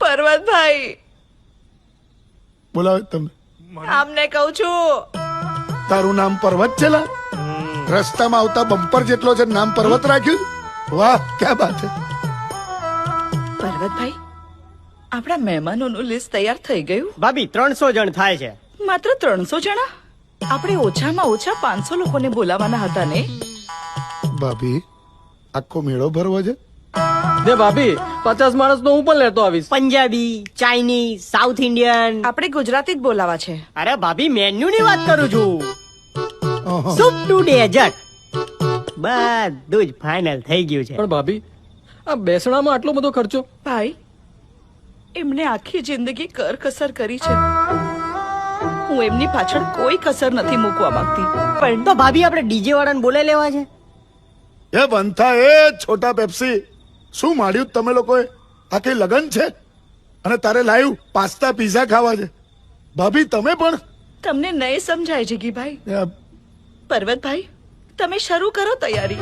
પર્વતભાઈ બોલાવે તમે. આમને કહું છું. તારું નામ પર્વત છે લા? રસ્તામાં આવતા બમ્પર જેટલો છે નામ પર્વત રાખ્યું. વાહ ક્યાં બાત છે. પર્વતભાઈ આપણા મહેમાનોનું લિસ્ટ તૈયાર થઈ ગયું. ભાભી 300 જણ થાય છે. માત્ર 300 જણા? આપણે ઓછામાં ઓછા 500 લોકોને બોલાવવાના હતા ને. ભાભી આખો મેળો ભરવો છે. દે ભાભી 50 માણસ નો હું પણ લેતો આવીશ. Punjabi, Chinese, south Indian. આપણે ગુજરાતી જ બોલાવા છે. અરે ભાભી મેન્યુ ની વાત કરું છું. અહં. સૂપ ટુ ડેઝર્ટ બધું જ ફાઇનલ થઈ ગયું છે. પણ ભાભી આ બેસણામાં આટલો બધો ખર્ચો. ભાઈ એમને આખી જિંદગી કરકસર કરી છે. હું એમની પાછળ કોઈ કસર નથી મૂકવા માંગતી. પણ તો ભાભી આપણે ડીજે વાળાને બોલાવી લેવા છે. એ બનતા એ છોટા પેપ્સી શું માંડ્યું તમે લોકોએ? આ કઈ લગન છે અને તારે લાવ્યું પાસ્તા પીઝા ખાવા છે. ભાભી તમે પણ તમને નહીં સમજાય જીગીભાઈ. એ, પર્વતભાઈ તમે શરૂ કરો તૈયારી.